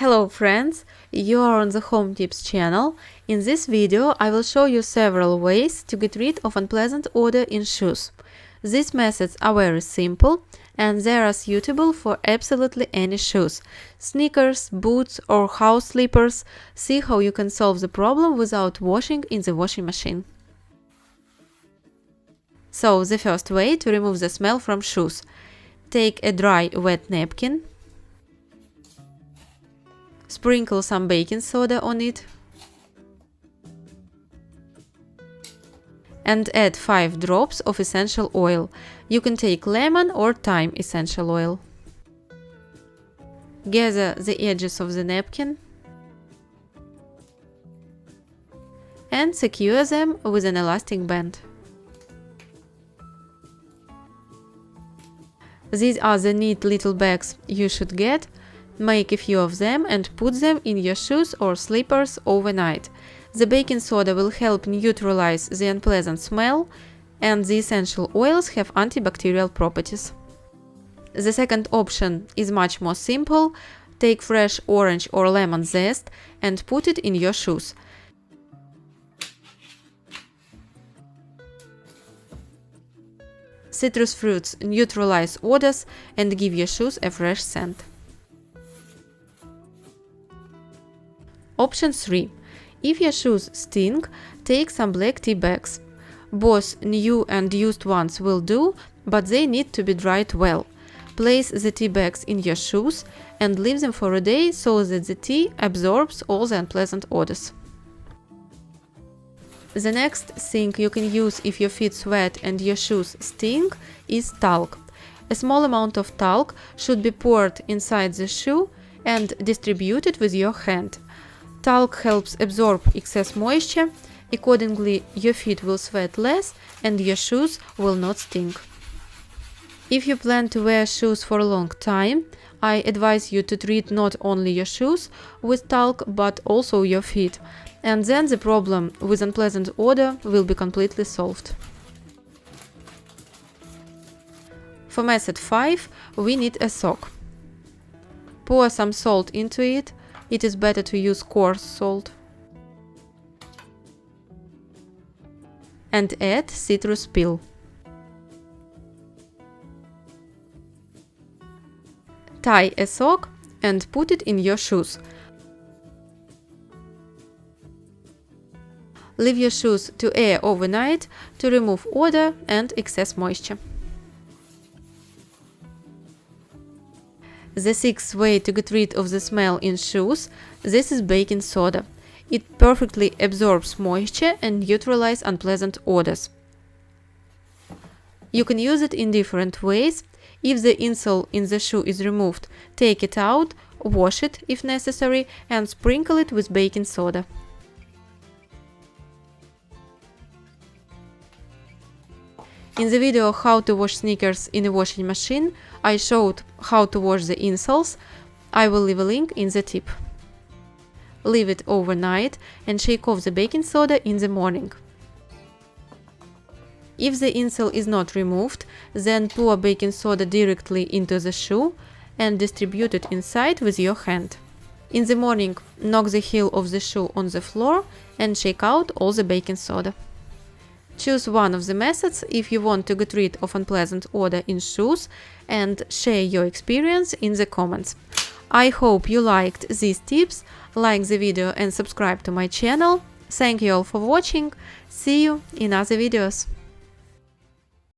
Hello friends, you are on the Home Tips channel. In this video I will show you several ways to get rid of unpleasant odor in shoes. These methods are very simple and they are suitable for absolutely any shoes, sneakers, boots or house slippers. See how you can solve the problem without washing in the washing machine. So the first way to remove the smell from shoes. Take a dry wet napkin. Sprinkle some baking soda on it and add 5 drops of essential oil. You can take lemon or thyme essential oil. Gather the edges of the napkin and secure them with an elastic band. These are the neat little bags you should get. Make a few of them and put them in your shoes or slippers overnight. The baking soda will help neutralize the unpleasant smell, and the essential oils have antibacterial properties. The second option is much more simple. Take fresh orange or lemon zest and put it in your shoes. Citrus fruits neutralize odors and give your shoes a fresh scent. Option 3. If your shoes stink, take some black tea bags. Both new and used ones will do, but they need to be dried well. Place the tea bags in your shoes and leave them for a day so that the tea absorbs all the unpleasant odors. The next thing you can use if your feet sweat and your shoes stink is talc. A small amount of talc should be poured inside the shoe and distributed with your hand. Talc helps absorb excess moisture. Accordingly, your feet will sweat less and your shoes will not stink. If you plan to wear shoes for a long time, I advise you to treat not only your shoes with talc but also your feet, and then the problem with unpleasant odor will be completely solved. For method 5, we need a sock. Pour some salt into it. It is better to use coarse salt. And add citrus peel. Tie a sock and put it in your shoes. Leave your shoes to air overnight to remove odor and excess moisture. The sixth way to get rid of the smell in shoes, this is baking soda. It perfectly absorbs moisture and neutralizes unpleasant odors. You can use it in different ways. If the insole in the shoe is removed, take it out, wash it if necessary, and sprinkle it with baking soda. In the video how to wash sneakers in a washing machine, I showed how to wash the insoles. I will leave a link in the tip. Leave it overnight and shake off the baking soda in the morning. If the insole is not removed, then pour baking soda directly into the shoe and distribute it inside with your hand. In the morning, knock the heel of the shoe on the floor and shake out all the baking soda. Choose one of the methods if you want to get rid of unpleasant odor in shoes and share your experience in the comments. I hope you liked these tips. Like the video and subscribe to my channel. Thank you all for watching. See you in other videos.